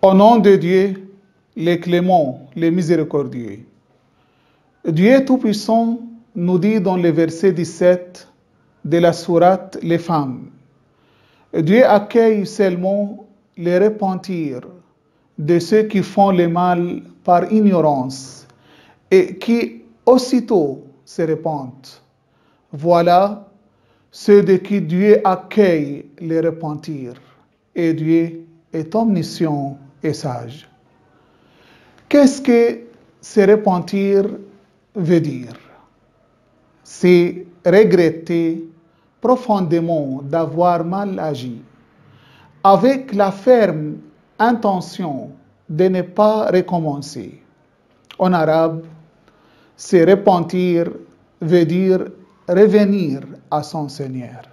Au nom de Dieu, les cléments, les miséricordieux. Dieu Tout-Puissant nous dit dans le verset 17 de la sourate Les femmes, Dieu accueille seulement les repentirs de ceux qui font le mal par ignorance et qui aussitôt se repentent. Voilà ceux de qui Dieu accueille les repentirs, et Dieu est omniscient et sage. Qu'est-ce que se repentir veut dire? C'est regretter profondément d'avoir mal agi, avec la ferme intention de ne pas recommencer. En arabe, se repentir veut dire revenir à son Seigneur.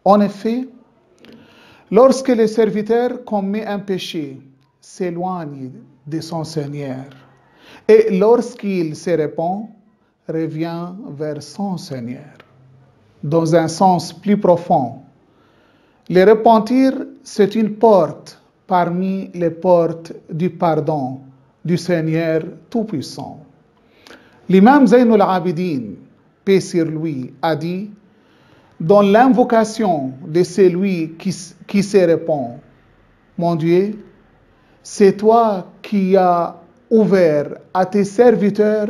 En effet, lorsque le serviteur commet un péché, s'éloigne de son Seigneur, et lorsqu'il se repent, revient vers son Seigneur. Dans un sens plus profond, le repentir, c'est une porte parmi les portes du pardon du Seigneur Tout-Puissant. L'imam Zayn al-Abidin, paix sur lui, a dit, dans l'invocation de celui qui se repent, mon Dieu, c'est toi qui as ouvert à tes serviteurs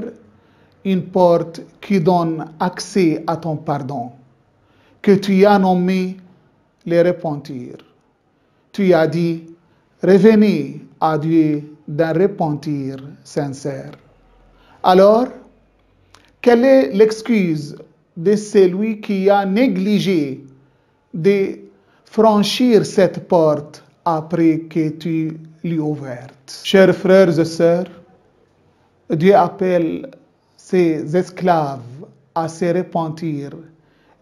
une porte qui donne accès à ton pardon, que tu as nommé les repentir. Tu as dit, revenez à Dieu d'un repentir sincère. Alors, quelle est l'excuse de celui qui a négligé de franchir cette porte après que tu l'aies ouverte? Chers frères et sœurs, Dieu appelle ses esclaves à se repentir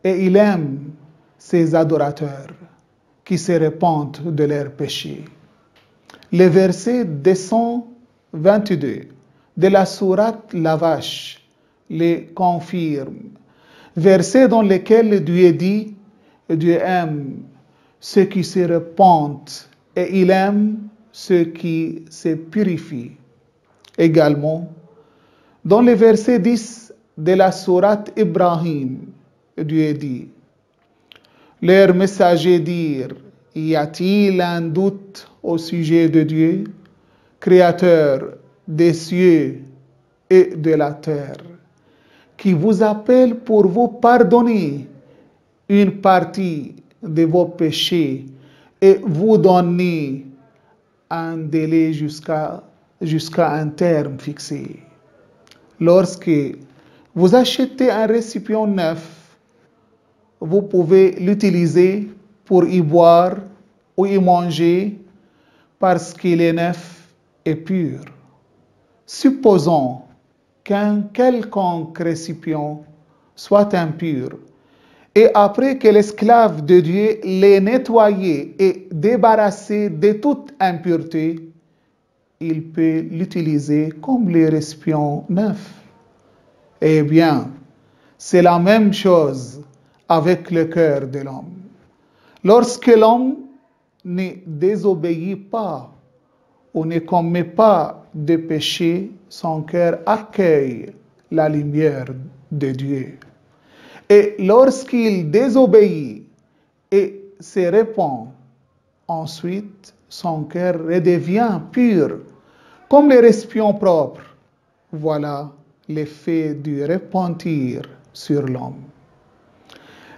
et il aime ses adorateurs qui se repentent de leurs péchés. Le verset 222 de la sourate La Vache le confirme. Verset dans lequel Dieu dit, Dieu aime ceux qui se repentent et il aime ceux qui se purifient. Également, dans le verset 10 de la sourate Ibrahim, Dieu dit, leurs messagers dirent, y a-t-il un doute au sujet de Dieu, créateur des cieux et de la terre, qui vous appelle pour vous pardonner une partie de vos péchés et vous donner un délai jusqu'à un terme fixé. Lorsque vous achetez un récipient neuf, vous pouvez l'utiliser pour y boire ou y manger parce qu'il est neuf et pur. Supposons qu'un quelconque récipient soit impur, et après que l'esclave de Dieu l'ait nettoyé et débarrassé de toute impureté, il peut l'utiliser comme les récipients neufs. Eh bien, c'est la même chose avec le cœur de l'homme. Lorsque l'homme ne désobéit pas ou ne commet pas de péché, son cœur accueille la lumière de Dieu. Et lorsqu'il désobéit et se repent, ensuite son cœur redevient pur, comme les récipients propres. Voilà l'effet du repentir sur l'homme.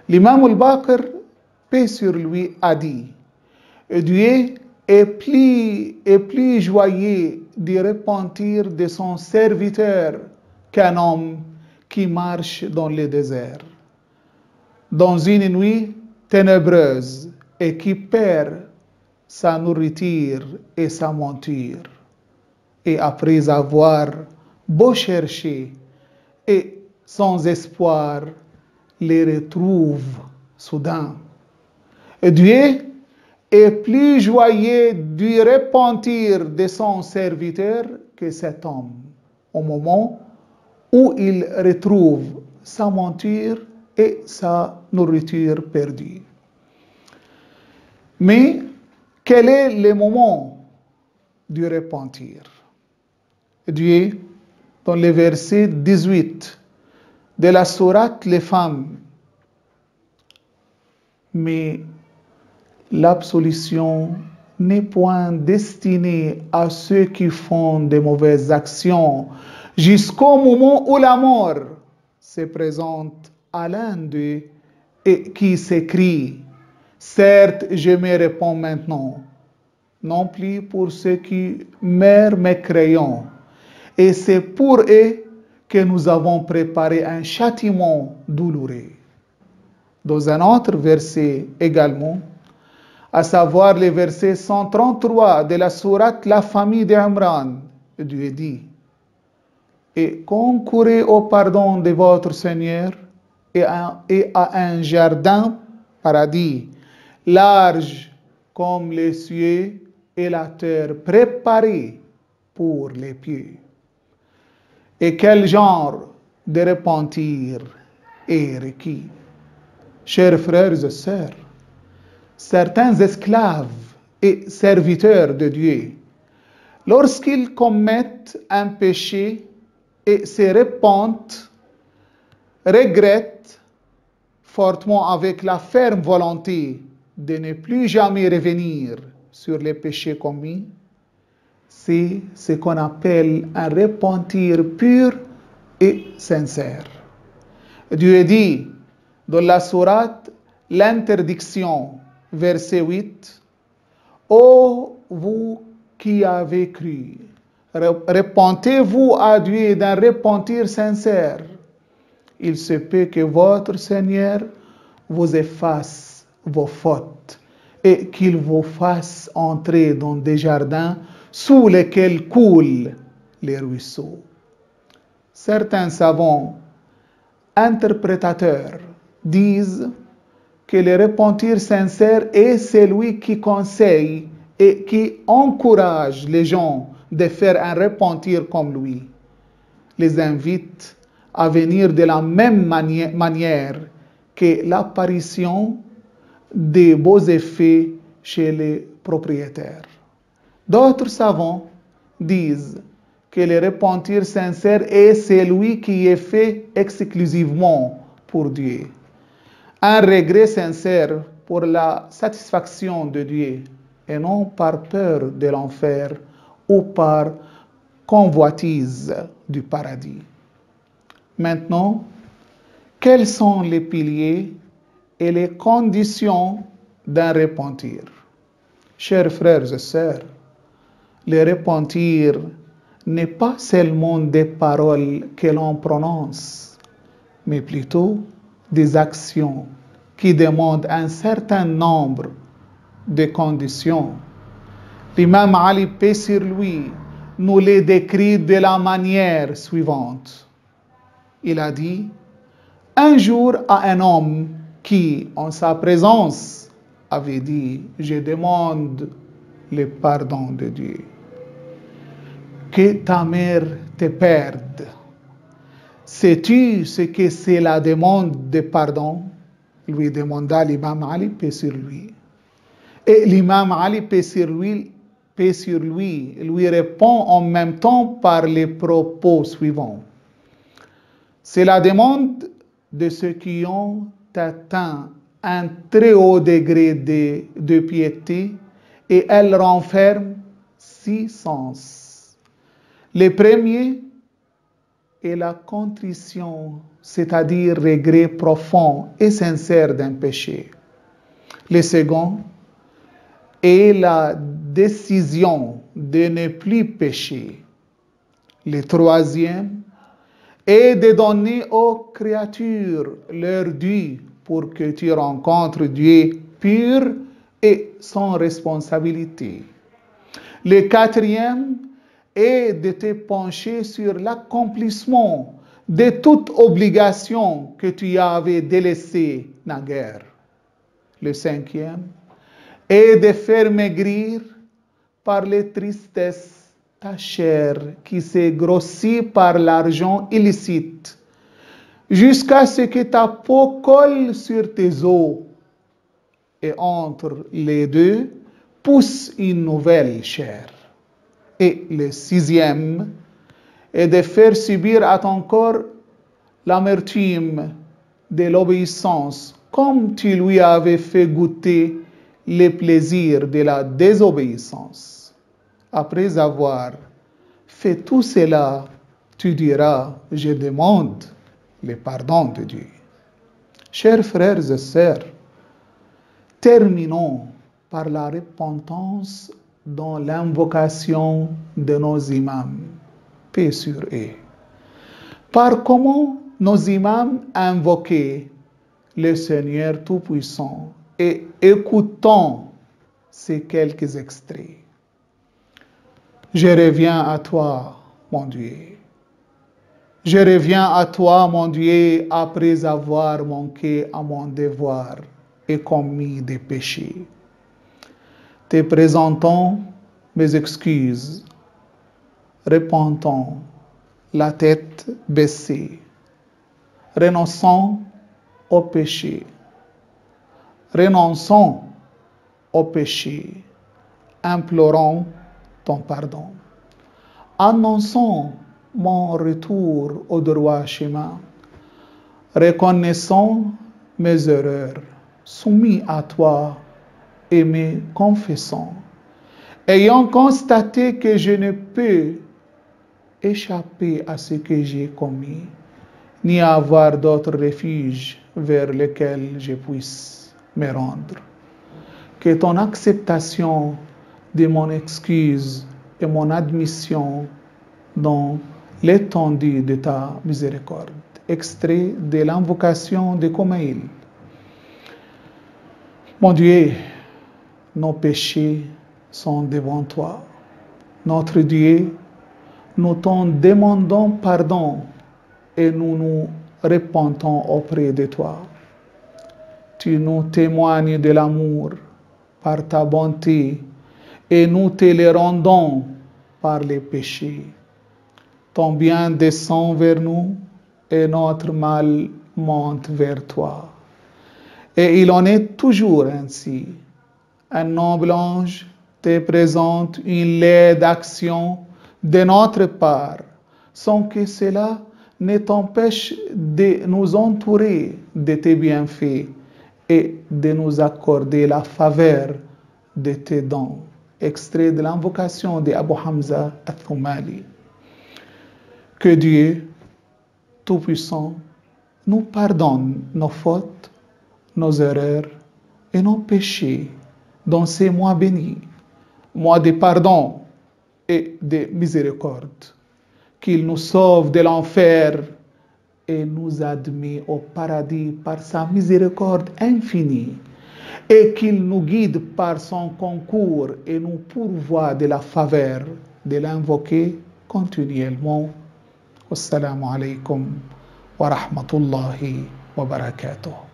L'imam al-Baqir, paix sur lui, a dit, Dieu est plus joyeux du repentir de son serviteur qu'un homme qui marche dans le désert, dans une nuit ténébreuse et qui perd sa nourriture et sa monture. Et après avoir beau chercher et sans espoir, les retrouve soudain. Et Dieu est plus joyeux du repentir de son serviteur que cet homme, au moment où il retrouve sa monture et sa nourriture perdue. Mais quel est le moment du repentir. Dieu, dans le verset 18 de la sourate Les Femmes, mais l'absolution n'est point destinée à ceux qui font de mauvaises actions jusqu'au moment où la mort se présente à l'un d'eux et qui s'écrie « Certes, je me réponds maintenant, non plus pour ceux qui meurent mécréants, et c'est pour eux que nous avons préparé un châtiment douloureux. » Dans un autre verset également, à savoir le verset 133 de la sourate La famille d'Imran, Dieu dit « Et concourez au pardon de votre Seigneur et à un jardin, paradis, large comme les cieux et la terre, préparé pour les pieux. » Et quel genre de repentir est requis? Chers frères et sœurs, certains esclaves et serviteurs de Dieu, lorsqu'ils commettent un péché et se repentent, regrettent fortement avec la ferme volonté de ne plus jamais revenir sur les péchés commis, c'est ce qu'on appelle un repentir pur et sincère. Dieu dit dans la sourate l'interdiction, verset 8, « Ô vous qui avez cru, repentez-vous à Dieu d'un repentir sincère. Il se peut que votre Seigneur vous efface vos fautes et qu'il vous fasse entrer dans des jardins sous lesquels coulent les ruisseaux. » Certains savants interprétateurs disent que le repentir sincère est celui qui conseille et qui encourage les gens de faire un repentir comme lui, les invite à venir de la même manière que l'apparition des beaux effets chez les propriétaires. D'autres savants disent que le repentir sincère est celui qui est fait exclusivement pour Dieu. Un regret sincère pour la satisfaction de Dieu et non par peur de l'enfer ou par convoitise du paradis. Maintenant, quels sont les piliers et les conditions d'un repentir? Chers frères et sœurs, le repentir n'est pas seulement des paroles que l'on prononce, mais plutôt des actions qui demandent un certain nombre de conditions. L'imam Ali, paix sur lui, nous les décrit de la manière suivante. Il a dit, un jour à un homme qui, en sa présence, avait dit, je demande le pardon de Dieu. Que ta mère te perde. Sais-tu ce que c'est la demande de pardon? Lui demanda l'imam Ali, paix sur lui. Et l'imam Ali, paix sur lui, lui répond en même temps par les propos suivants. C'est la demande de ceux qui ont atteint un très haut degré de piété et elle renferme 6 sens. Le premier est la contrition, c'est-à-dire regret profond et sincère d'un péché. Le second est la décision de ne plus pécher. Le troisième est de donner aux créatures leur dû pour que tu rencontres Dieu pur et sans responsabilité. Le quatrième est de te pencher sur l'accomplissement de toute obligation que tu avais délaissée naguère. Le cinquième est de faire maigrir par les tristesses ta chair qui s'est grossie par l'argent illicite, jusqu'à ce que ta peau colle sur tes os, et entre les deux pousse une nouvelle chair. Et le sixième est de faire subir à ton corps l'amertume de l'obéissance, comme tu lui avais fait goûter les plaisirs de la désobéissance. Après avoir fait tout cela, tu diras, je demande le pardon de Dieu. Chers frères et sœurs, terminons par la repentance dans l'invocation de nos imams, paix sur eux. Par comment nos imams invoquaient le Seigneur Tout-Puissant et écoutons ces quelques extraits. Je reviens à toi, mon Dieu. Je reviens à toi, mon Dieu, après avoir manqué à mon devoir et commis des péchés. Te présentons mes excuses, repentons, la tête baissée, renonçons au péché, renonçons au péché, implorons ton pardon. Annonçons mon retour au droit chemin, reconnaissons mes erreurs, soumis à toi et me confessons. Ayant constaté que je ne peux échapper à ce que j'ai commis, ni avoir d'autre refuge vers lequel je puisse me rendre. Que ton acceptation de mon excuse et mon admission dans l'étendue de ta miséricorde. Extrait de l'invocation de Comaïl. Mon Dieu, nos péchés sont devant toi. Notre Dieu, nous t'en demandons pardon et nous nous repentons auprès de toi. Tu nous témoignes de l'amour par ta bonté et nous te le rendons par les péchés. Ton bien descend vers nous et notre mal monte vers toi. Et il en est toujours ainsi. Un noble ange te présente une laide action de notre part, sans que cela ne t'empêche de nous entourer de tes bienfaits et de nous accorder la faveur de tes dons. Extrait de l'invocation de Abu Hamza al-Thumali. Que Dieu Tout-Puissant nous pardonne nos fautes, nos erreurs et nos péchés dans ces mois bénis, mois de pardon et de miséricorde. Qu'il nous sauve de l'enfer et nous admet au paradis par sa miséricorde infinie, et qu'il nous guide par son concours et nous pourvoie de la faveur de l'invoquer continuellement. Wassalamu alaikum wa rahmatullahi wa barakatuh.